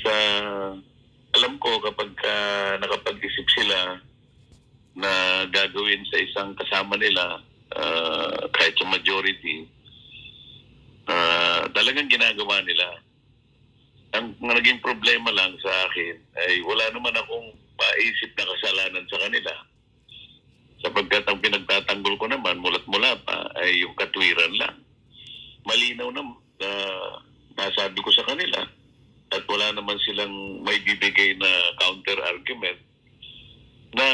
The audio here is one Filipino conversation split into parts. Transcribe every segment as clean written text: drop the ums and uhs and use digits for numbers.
Sa alam ko kapag nakapag-isip sila na gagawin sa isang kasama nila, kahit sa majority, talagang ginagawa nila. Ang naging problema lang sa akin ay wala naman akong maisip na kasalanan sa kanila. Sapagkat ang pinagtatanggol ko naman, mulat mula pa, ay yung katwiran lang. Malinaw na nasabi ko sa kanila at wala naman silang may bibigay na counter-argument na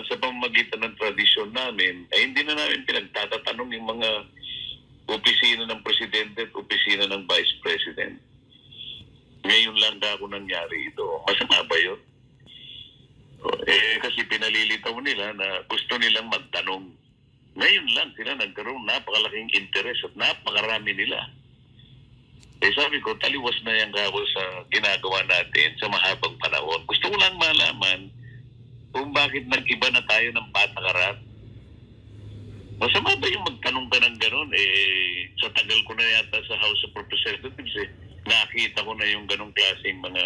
sa pamamagitan ng tradisyon namin, ay hindi na namin pinagtatatanong yung mga opisina ng presidente at opisina ng vice president. Ngayon lang ako nangyari ito. Masama ba yun? Kasi pinalilitaw nila na gusto nilang magtanong. Ngayon lang sila nagkaroon napakalaking interest at napakarami nila. Sabi ko, taliwas na yung gawin sa ginagawa natin sa mahabang panahon. Gusto ko lang malaman kung bakit nag-iba na tayo ng patakaran. Masama ba yung magtanong ka ng gano'n? Sa tagal ko na yata sa House of Representatives, nakita ko na yung ganong klaseng mga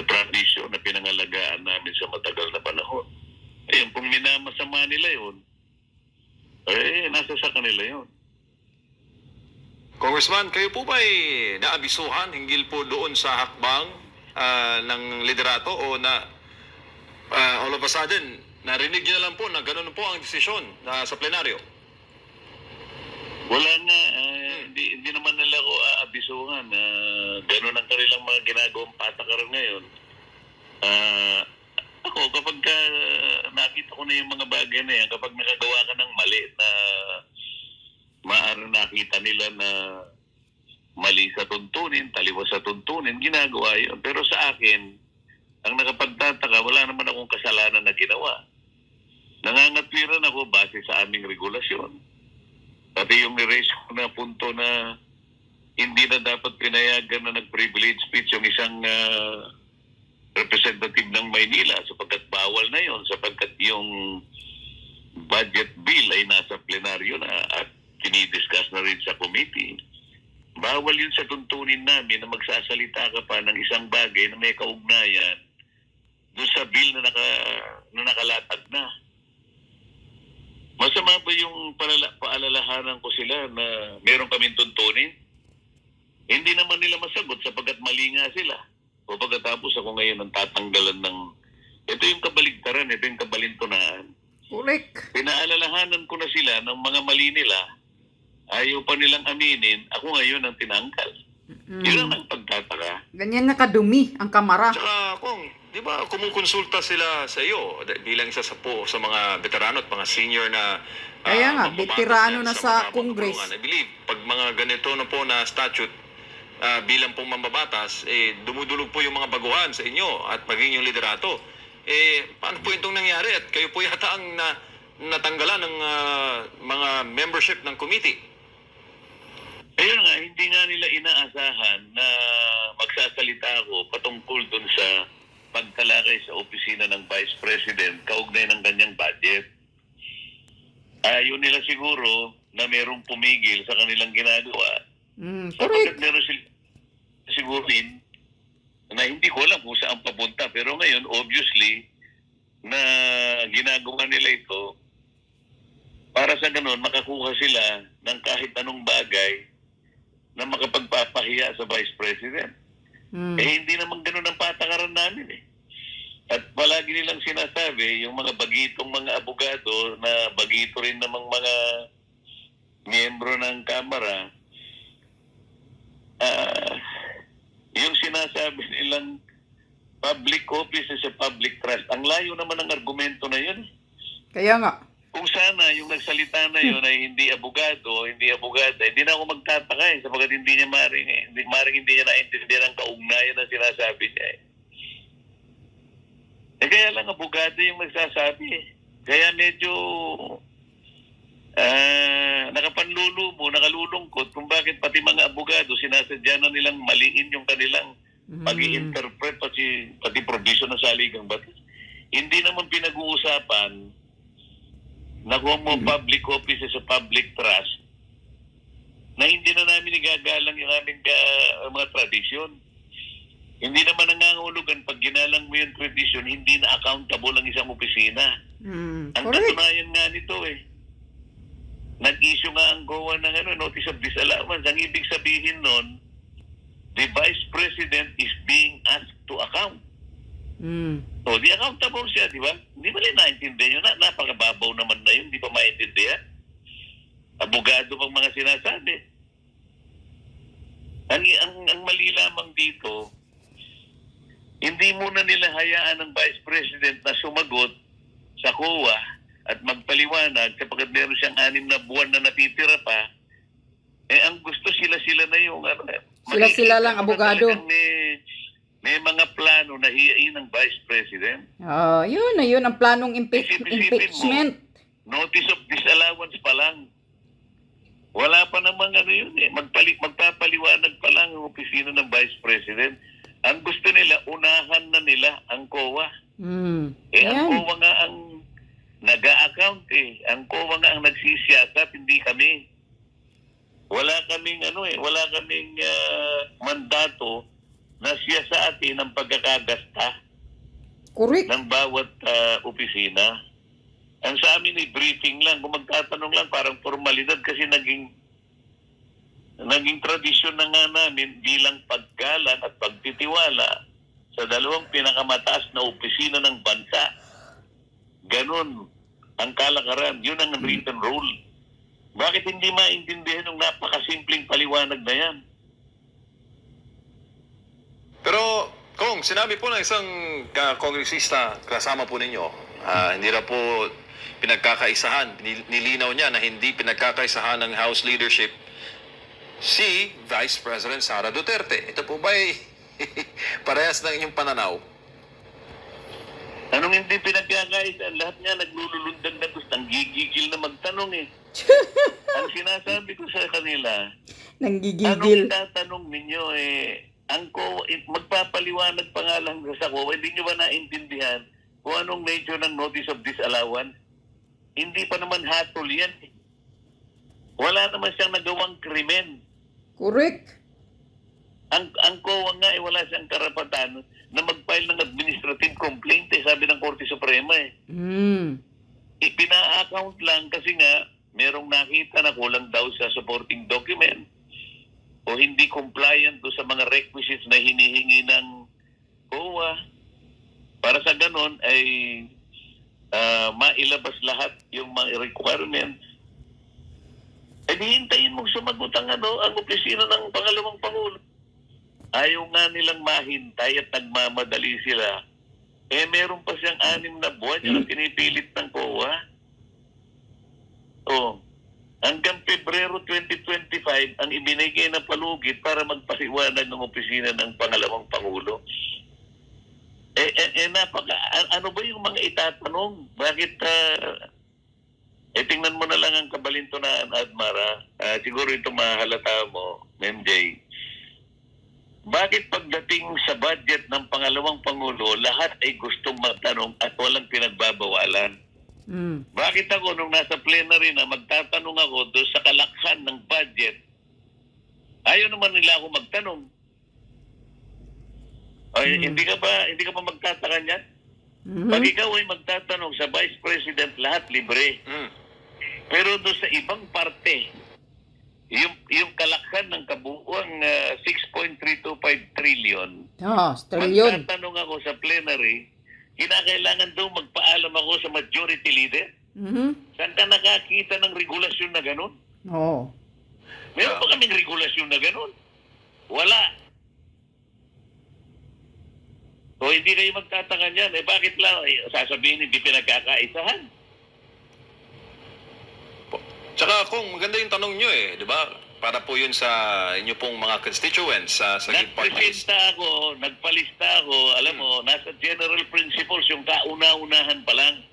tradisyon na pinangalagaan namin sa matagal na panahon. Ayun, kung minamasama nila yun, nasa sa kanila yun. Congressman, kayo po ba ay naabisuhan hinggil po doon sa hakbang ng liderato o na all of a sudden, narinig niyo na lang po na gano'n po ang desisyon sa plenaryo? Wala nga, hindi naman nila ako aabisuhan. Gano'n ang kanilang mga ginagawang patakaran ngayon. Ako, kapag nakita ko na yung mga bagay na yan, kapag nakagawa ka ng mali na maaari nakita nila na mali sa tuntunin, taliwas sa tuntunin, ginagawa yun. Pero sa akin, ang nakapagtataka, wala naman akong kasalanan na ginawa. Nangangatwiran ako base sa aming regulasyon. Pati yung ni-raise ko na punto na hindi na dapat pinayagan na nag-privilege speech yung isang representative ng Maynila sapagkat bawal na yon, sapagkat yung budget bill ay nasa plenaryo na at dinidiscuss na rin sa committee. Bawal yun sa tuntunin namin na magsasalita ka pa ng isang bagay na may kaugnayan doon sa bill na nakalatag na. Masama ba yung paalalahanan ko sila na meron kaming tuntunin? Hindi naman nila masagot sapagkat mali nga sila. O pagkatapos ako ngayon ang tatanggalan ng... Ito yung kabaligtaran, ito yung kabalintunaan. Correct. Pinaalalahanan ko na sila ng mga mali nila, ayaw pa nilang aminin, ako ngayon ang tinanggal. Yun ang pagtataka. Ganyan na kadumi ang kamara. Tsaka kung, di ba, kumukonsulta sila sa iyo bilang isa sa mga veterano at mga senior na Kaya nga, mambabatas veterano yan na sa sa mga Congress. kapulungan. I believe, pag mga ganito na po na statute, bilang pong mambabatas, dumudulog po yung mga baguhan sa inyo at maging yung liderato. Paano po itong nangyari? At kayo po yata ang natanggalan ng mga membership ng committee. Ayun nga, hindi nga nila inaasahan na magsasalita ako patungkol dun sa pagtalakay sa opisina ng Vice President kaugnay ng kanyang budget. Ayaw nila siguro na merong pumigil sa kanilang ginagawa. Sapagkat Correct. meron siguro din na hindi ko alam kung saan papunta. Pero ngayon, obviously, na ginagawa nila ito para sa ganun, makakuha sila ng kahit anong bagay na makapagpapahiya sa Vice President. Hindi naman ganun ang patakaran namin At palagi nilang sinasabi, yung mga bagitong mga abogado na bagito rin namang mga miyembro ng Kamara, yung sinasabi nilang public office is a public trust. Ang layo naman ng argumento na yun. Kaya nga. Kung sana yung nagsalita na yun ay hindi abogado, hindi abogada, hindi na ako magtataka sapagkat hindi niya maring hindi niya naintindihan ang kaugnayan na sinasabi niya kaya lang abogado yung nagsasabi Kaya medyo nakalulungkot kung bakit pati mga abogado sinasadya na nilang maliin yung kanilang pag-i-interpret pati provision ng saligang batas. Hindi naman pinag-uusapan na kung mo public office sa public trust na hindi na namin igagalang yung aming mga tradisyon. Hindi naman nangangahulugan pag ginalang mo yung tradisyon, hindi na accountable ang isang opisina. Ang Correct. katunayan nga nito nag-issue nga ang GOA ng notice of disallowance. Ang ibig sabihin nun, the Vice President is being asked to account. So, di accountable siya, di ba? Hindi ba rin naintindihan yun? Napakababaw naman na yun, di ba maintindihan? Abogado pang mga sinasabi. Ang mali lamang dito, hindi muna nila hayaan ng Vice President na sumagot sa COA at magpaliwanag sapagkat meron siyang 6 na buwan na natitira pa. Ang gusto sila-sila na yung Sila-sila lang, makikita mo na abogado. talagang may mga plano na hiyain ng Vice President. Yun na yun ang planong Isipin mo, impeachment. Notice of disallowance pa lang. Wala pa namang yun magpapaliwanag pa lang ang opisina ng Vice President. Ang gusto nila, unahan na nila ang COA. Yan. Ang COA nga ang nag-a-account Ang COA nga ang nagsisiyasat, hindi kami. Wala kaming wala kaming mandato na siya sa atin ang pagkakagasta Correct. ng bawat opisina. Ang sa amin briefing lang, kung magtatanong lang parang formalidad kasi naging tradisyon na nga namin bilang paggalang at pagtitiwala sa dalawang pinakamataas na opisina ng bansa. Ganun ang kalakaran. Yun ang written rule. Bakit hindi maintindihan ng napakasimpleng paliwanag na yan? Pero, Kung, sinabi po ng isang kongresista kasama po ninyo, hindi na po pinagkakaisahan, nilinaw niya na hindi pinagkakaisahan ng House leadership si Vice President Sara Duterte. Ito po ba'y parehas ng inyong pananaw? Anong hindi pinagkakaisahan? Lahat nga naglululundag na gusto. Ang gigigil na magtanong Ang sinasabi ko sa kanila, Nanggigigil. anong itatanong ninyo magpapaliwanag pa nga lang sa COA, hindi nyo ba naintindihan kung anong nature ng notice of disallowance? Hindi pa naman hatol yan. Wala naman siyang nagawang krimen. Correct. Ang COA nga wala siyang karapatan na mag-file ng administrative complaint sabi ng Korte Suprema Ipina-account lang kasi nga merong nakita na kulang daw sa supporting document o hindi compliant do sa mga requisites na hinihingi ng COA. Para sa ganon ay mailabas lahat yung mga requirements. Hintayin mong sumagot ang opisina ng pangalawang Pangulo. Ayaw nga nilang mahintay at nagmamadali sila. Meron pa siyang 6 na buwan yung pinipilit ng COA. Hanggang Pebrero 2025 ang ibinigay na palugit para magpasiwanag ng opisina ng pangalawang Pangulo. Ano ba yung mga itatanong? Bakit tingnan mo na lang ang kabalintunaan, Admara. Siguro ito mahalata mo, MJ. Bakit pagdating sa budget ng pangalawang Pangulo, lahat ay gustong magtanong at walang pinagbabawalan? Bakit ako nung nasa plenary na magtatanong ako doon sa kalakhan ng budget, ayaw naman nila ako magtanong? Hindi ka ba magtataka niyan? Pag ikaw ay magtatanong sa Vice President, lahat libre. Pero doon sa ibang parte, yung kalakhan ng kabuuang 6.325 trillion, trillion. magtatanong ako sa plenary, kinakailangan daw magpaalam ako sa majority leader? Saan ka nakakita ng regulasyon na ganun? Meron pa kaming regulasyon na ganun? Wala. So hindi kayo magtataka niyan. Bakit lang? Sasabihin hindi pinagkakaisahan. Tsaka kung maganda yung tanong nyo di ba? Para po yun sa inyo pong mga constituents sa nagpalista ako, alam mo, nasa general principles yung kauna-unahan pa lang.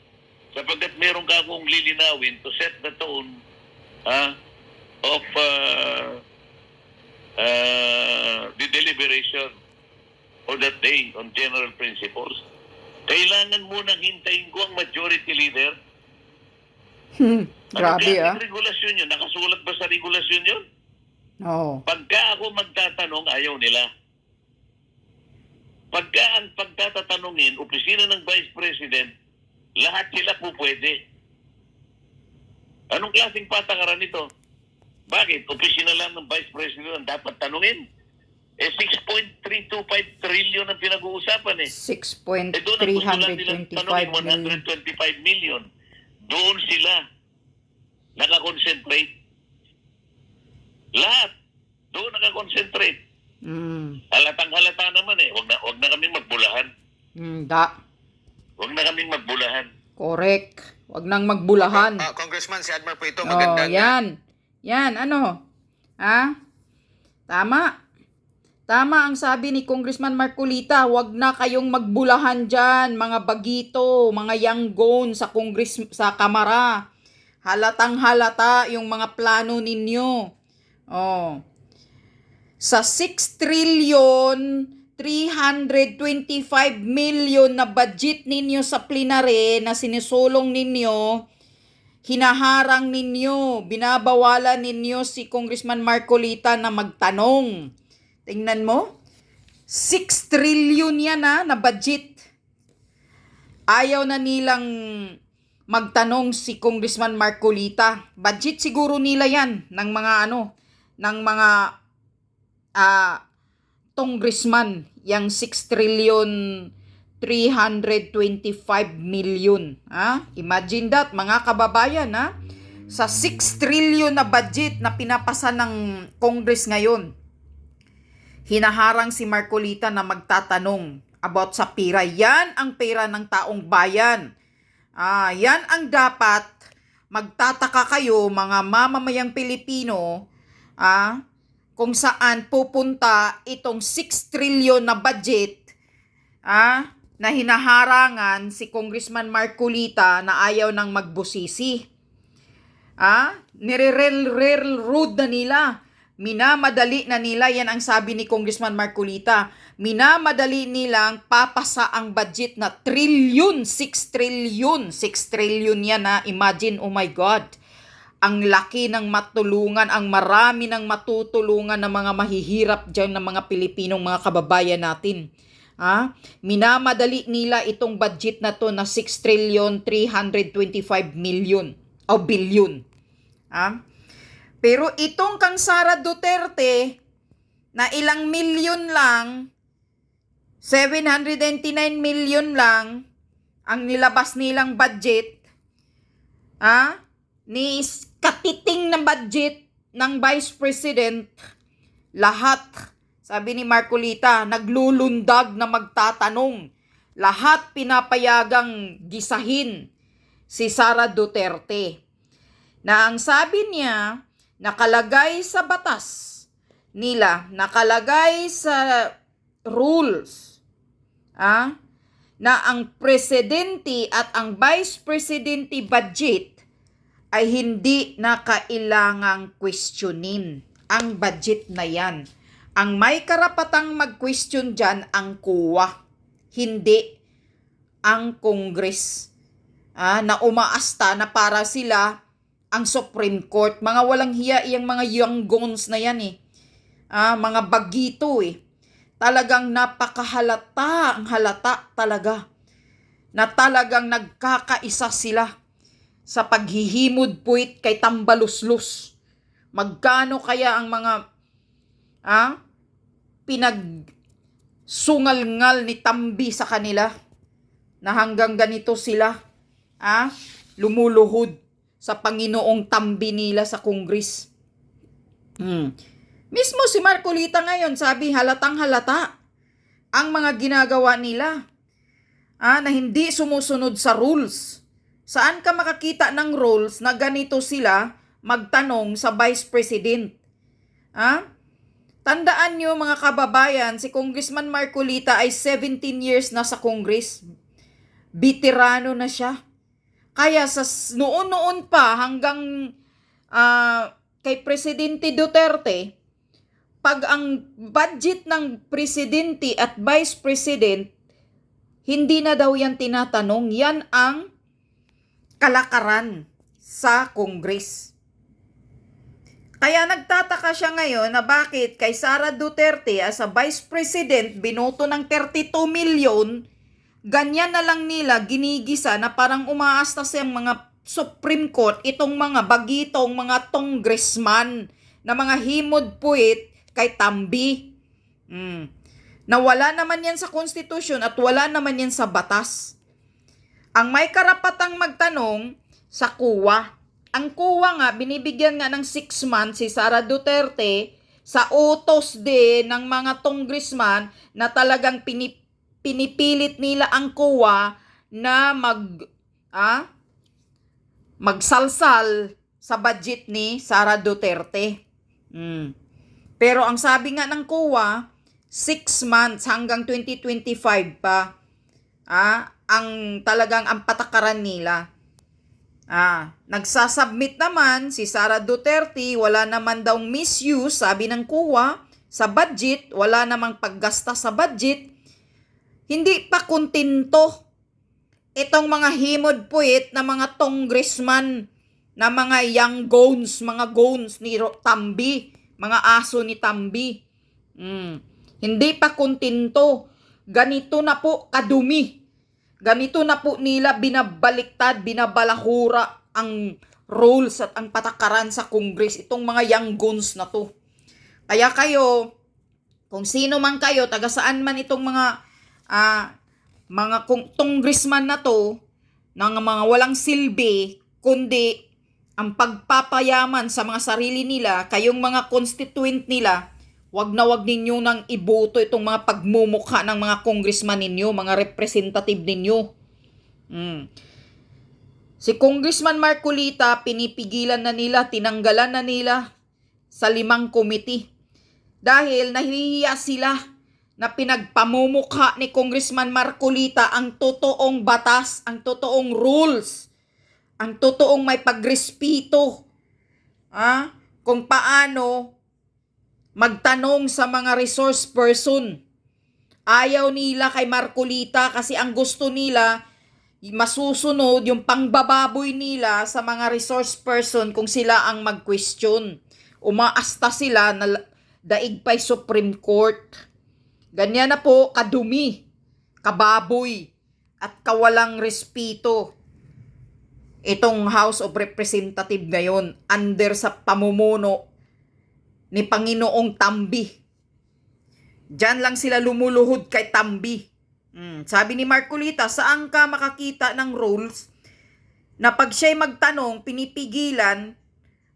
Sapagkat meron ka akong lilinawin to set the tone of the deliberation for that day on general principles. Kailangan munang hintayin ko ang majority leader. Grabe regulasyon yun? Nakasulat ba sa regulasyon yun? Pagka ako magtatanong, ayaw nila. Pagka ang pagtatatanungin, opisina ng Vice President, lahat sila po pwede. Anong klaseng patakaran ito? Bakit? Opisina lang ng Vice President ang dapat tanungin? 6.325 trillion ang pinag-uusapan eh. Doon ang gusto lang nilang 6.325 tanungin, million. 125 million. Doon sila nakakonsentrate. Lahat. Doon nakakonsentrate. Halatang halata naman eh. Wag na kaming magbulahan. Wag na kaming magbulahan. Correct. Wag nang magbulahan. Congressman, si Admar po ito. Oh, Magandang... yan, ano? Ha? Tama. Tama ang sabi ni Congressman Marcolita, wag na kayong magbulahan dyan, mga bagito, mga yanggon sa sa Kamara. Halatang halata yung mga plano ninyo. Oh. Sa 6 trillion 325 million na budget ninyo sa plenary na sinisulong ninyo, hinaharang ninyo, binabawalan ninyo si Congressman Marcolita na magtanong. Tingnan mo, 6 trillion yan na budget. Ayaw na nilang magtanong si Congressman Marcolita. Budget siguro nila yan ng mga congressman, yang 6 trillion 325 million. Imagine that, mga kababayan. Sa 6 trillion na budget na pinapasa ng Congress ngayon, hinaharang si Marcolita na magtatanong about sa pera. Yan ang pera ng taong bayan. Yan ang dapat magtataka kayo, mga mamamayang Pilipino, kung saan pupunta itong 6 trillion na budget na hinaharangan si Congressman Marcolita na ayaw nang magbusisi. Nire-railroad na nila. Minamadali na nila, yan ang sabi ni Congressman Marcolita. Minamadali nilang papasa ang budget na 6 trillion yan Imagine, oh my God. Ang laki ng matulungan, ang marami ng matutulungan ng mga mahihirap dyan ng mga Pilipinong mga kababayan natin. Minamadali nila itong budget na to na 6 trillion 325 million o billion. Pero itong kang Sara Duterte na ilang milyon lang, 799 million lang ang nilabas nilang budget, ni katiting na budget ng Vice President, lahat, sabi ni Marcolita, naglulundag na magtatanong. Lahat pinapayagang gisahin si Sara Duterte. Na ang sabi niya, nakalagay sa batas nila, nakalagay sa rules, na ang presidente at ang vice presidente budget ay hindi na kailangang questionin ang budget na yan. Ang may karapatang mag-question dyan ang COA, hindi ang Congress, na umaasta na para sila ang Supreme Court. Mga walang hiya iyang mga yanggons na yan mga bagito Talagang napakahalata, ang halata talaga, na talagang nagkakaisa sila sa paghihimod puwit kay tambaluslos. Magkano kaya ang mga pinagsungal-ngal ni Tambi sa kanila na hanggang ganito sila lumuluhod sa Panginoong Tambi nila sa Congress. Mismo si Marcolita ngayon sabi halatang halata ang mga ginagawa nila na hindi sumusunod sa rules. Saan ka makakita ng rules na ganito sila magtanong sa Vice President? Tandaan nyo mga kababayan, si Congressman Marcolita ay 17 years na sa Congress. Veterano na siya. Kaya sa noon-noon pa hanggang kay Presidente Duterte, pag ang budget ng Presidente at Vice President, hindi na daw yan tinatanong. Yan ang kalakaran sa Congress. Kaya nagtataka siya ngayon na bakit kay Sara Duterte as a Vice President binoto ng 32 million, ganyan na lang nila ginigisa na parang umaasta sa mga Supreme Court itong mga bagitong mga congressman na mga himod puwit kay Tambi. Na wala naman yan sa konstitusyon at wala naman yan sa batas. Ang may karapatang magtanong sa COA. Ang COA nga, binibigyan nga ng 6 months si Sara Duterte sa utos din ng mga congressman na talagang pinipilit nila ang COA na magsalsal sa budget ni Sara Duterte. Pero ang sabi nga ng COA, 6 months hanggang 2025 pa ang patakaran nila. Nagsasubmit naman si Sara Duterte, wala naman daw misuse, sabi ng COA, sa budget, wala namang paggasta sa budget. Hindi pa kontento itong mga himod puwit na mga congressman, na mga young mga goons ni Tambi, mga aso ni Tambi. Hindi pa kontento. Ganito na po kadumi. Ganito na po nila binabaliktad, binabalahura ang rules at ang patakaran sa Congress. Itong mga young guns na to. Kaya kayo, kung sino man kayo, taga saan man itong mga congressman na to, ng mga walang silbi, kundi ang pagpapayaman sa mga sarili nila, kayong mga constituent nila, wag na wag ninyo nang iboto itong mga pagmumukha ng mga congressman ninyo, mga representative ninyo. Si Congressman Marcolita, pinipigilan na nila, tinanggalan na nila sa 5 committee. Dahil nahihiya sila na pinagpamumukha ni Congressman Marcolita ang totoong batas, ang totoong rules, ang totoong may pagrespeto. Kung paano magtanong sa mga resource person. Ayaw nila kay Marcolita kasi ang gusto nila, masusunod yung pangbababoy nila sa mga resource person kung sila ang mag-question. Umaasta sila na daig pa'y Supreme Court. Ganyan na po kadumi, kababoy, at kawalang respeto itong House of Representative ngayon under sa pamumuno ni Panginoong Tambi. Diyan lang sila lumuluhod kay Tambi. Sabi ni Marcolita, saan ka makakita ng rules na pag siya'y magtanong, pinipigilan,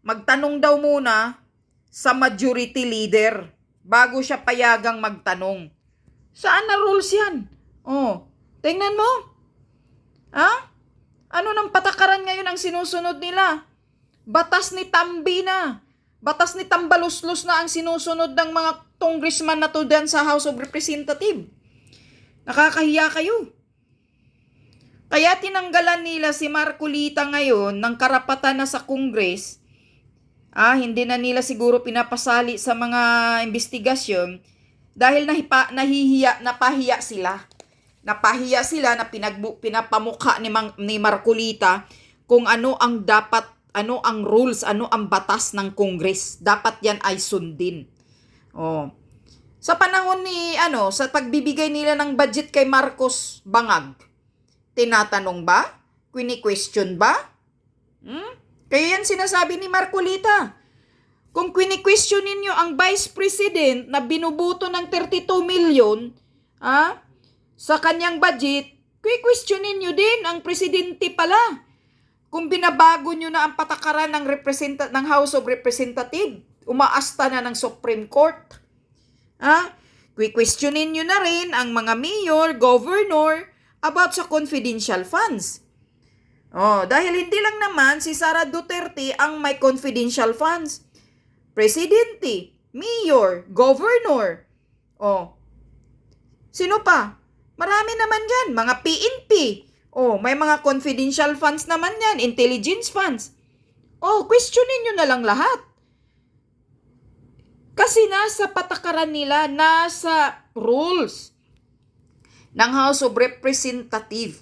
magtanong daw muna sa majority leader bago siya payagang magtanong. Saan na rules yan? Tingnan mo. Ano ng patakaran ngayon ang sinusunod nila? Batas ni Tambi na. Batas ni Tambaluslos na ang sinusunod ng mga congressman na to dyan sa House of Representatives. Nakakahiya kayo. Kaya tinanggalan nila si Marcolita ngayon ng karapatan na sa Congress. Hindi na nila siguro pinapasali sa mga investigasyon dahil napahiya sila. Napahiya sila na pinapamukha ni Marcolita kung ano ang dapat, ano ang rules, ano ang batas ng Congress. Dapat yan ay sundin. Sa panahon ni, sa pagbibigay nila ng budget kay Marcos Bangag, tinatanong ba? Quini-question ba? Kaya yan sinasabi ni Marcolita. Kung quini-question ninyo ang Vice President na binubuto ng 32 million, sa kanyang budget, questionin nyo din ang presidente pala. Kung binabago nyo na ang patakaran ng House of Representatives, umaasta na ng Supreme Court. Questionin nyo na rin ang mga mayor, governor about sa confidential funds. Dahil hindi lang naman si Sara Duterte ang may confidential funds. Presidente, mayor, governor. Sino pa? Marami naman dyan, mga PNP. May mga confidential funds naman yan, intelligence funds. Questionin nyo na lang lahat. Kasi nasa patakaran nila, nasa rules ng House of Representatives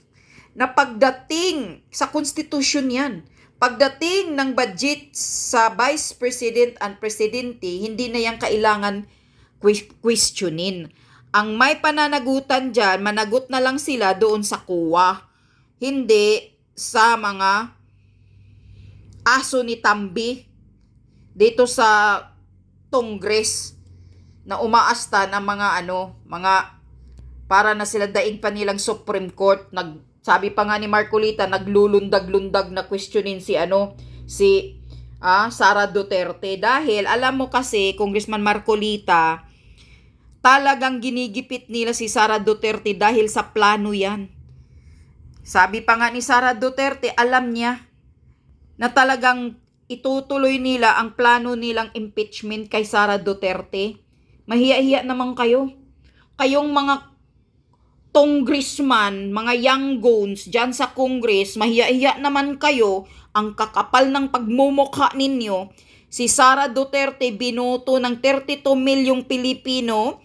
na pagdating sa konstitusyon yan, pagdating ng budget sa Vice President and Presidente, hindi na yan kailangan questionin. Ang may pananagutan dyan, managot na lang sila doon sa kuwa. Hindi sa mga aso ni Tambi dito sa Congress na umaasta ng mga para na sila daig pa nilang Supreme Court. Sabi pa nga ni Marcolita, naglulundag-lundag na questionin si Sara Duterte. Dahil alam mo kasi, Congressman Marcolita, talagang ginigipit nila si Sara Duterte dahil sa plano yan. Sabi pa nga ni Sara Duterte, alam niya na talagang itutuloy nila ang plano nilang impeachment kay Sara Duterte. Mahiya-hiya naman kayo. Kayong mga congressman, mga young goons dyan sa Congress, mahiya-hiya naman kayo. Ang kakapal ng pagmumukha ninyo. Si Sara Duterte binoto ng 32 milyong Pilipino.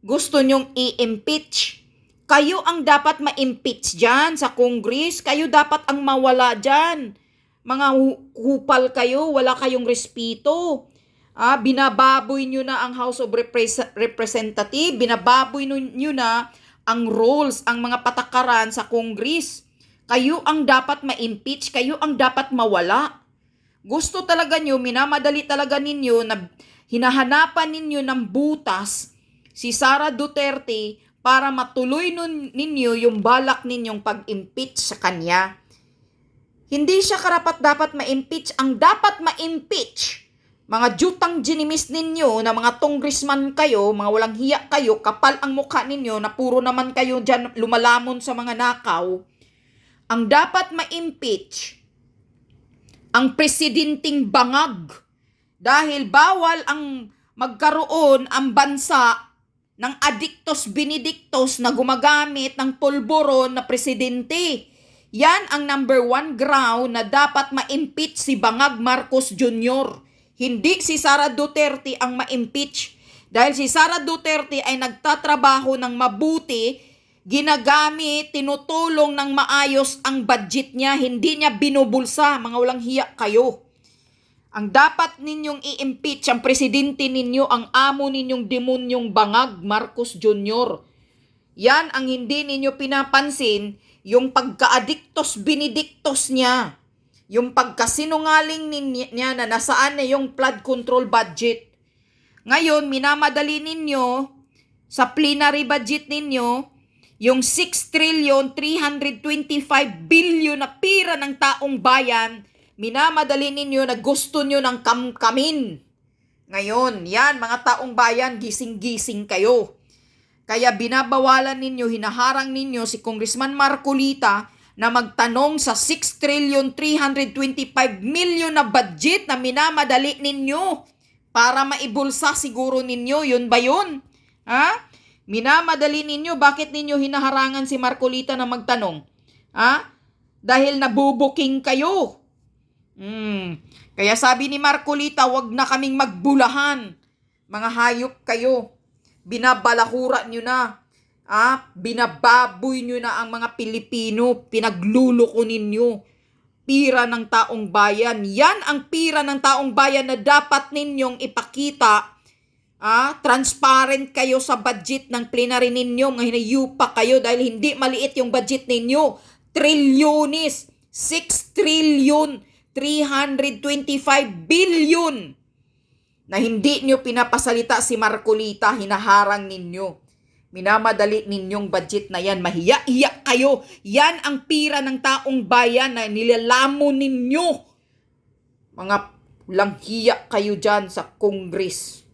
Gusto nyong i-impeach. Kayo ang dapat ma-impeach dyan sa Congress. Kayo dapat ang mawala dyan. Mga kupal kayo, wala kayong respeto. Binababoy nyo na ang House of Representative. Binababoy nyo na ang rules, ang mga patakaran sa Congress. Kayo ang dapat ma-impeach. Kayo ang dapat mawala. Gusto talaga nyo, minamadali talaga ninyo na hinahanapan ninyo ng butas si Sara Duterte para matuloy ninyo yung balak ninyong pag-impeach sa kanya. Hindi siya karapat-dapat ma-impeach. Ang dapat ma-impeach, mga jutang ginimis ninyo na mga congressman kayo, mga walang hiya kayo, kapal ang mukha ninyo na puro naman kayo dyan lumalamon sa mga nakaw. Ang dapat ma-impeach, ang presidenting bangag. Dahil bawal ang magkaroon ang bansa ng adictos benedictos na gumagamit ng pulburon na presidente. Yan ang number 1 ground na dapat ma-impeach si Bangag Marcos Jr. Hindi si Sara Duterte ang ma-impeach. Dahil si Sara Duterte ay nagtatrabaho ng mabuti, ginagamit, tinutulong ng maayos ang budget niya, hindi niya binubulsa. Mga walang hiya kayo. Ang dapat ninyong i-impeach ang presidente ninyo, ang amo ninyong demonyong Bangag Marcos Jr. Yan ang hindi ninyo pinapansin, yung pagka-adictos benedictos niya, yung pagkasinungaling niya na nasaan na yung flood control budget. Ngayon, minamadali ninyo sa plenary budget ninyo, yung 6,325 billion na pira ng taong bayan, minamadali ninyo na gusto nyo ng kamkamin. Ngayon, yan mga taong bayan, gising-gising kayo. Kaya binabawalan ninyo, hinaharang ninyo si Congressman Marcolita na magtanong sa 6,325 million na budget na minamadali ninyo para maibulsa siguro ninyo. Yun ba yun? Minamadali ninyo, bakit ninyo hinaharangan si Marcolita na magtanong? Dahil nabubuking kayo. Kaya sabi ni Marcolita, wag na kaming magbulahan. Mga hayop kayo. Binabalahura nyo na. Binababoy nyo na ang mga Pilipino. Pinagluloko ninyo. Pira ng taong bayan. Yan ang pira ng taong bayan na dapat ninyong ipakita. Transparent kayo sa budget ng plenary ninyo. Mga hinayupa kayo dahil hindi maliit yung budget ninyo. Trilyones. 6 trillion 325 billion na hindi nyo pinapasalita si Marcolita, hinaharang ninyo. Minamadali ninyong budget na yan. Mahiya-hiya kayo. Yan ang pira ng taong bayan na nilalamon ninyo. Mga langhiya kayo dyan sa Congress.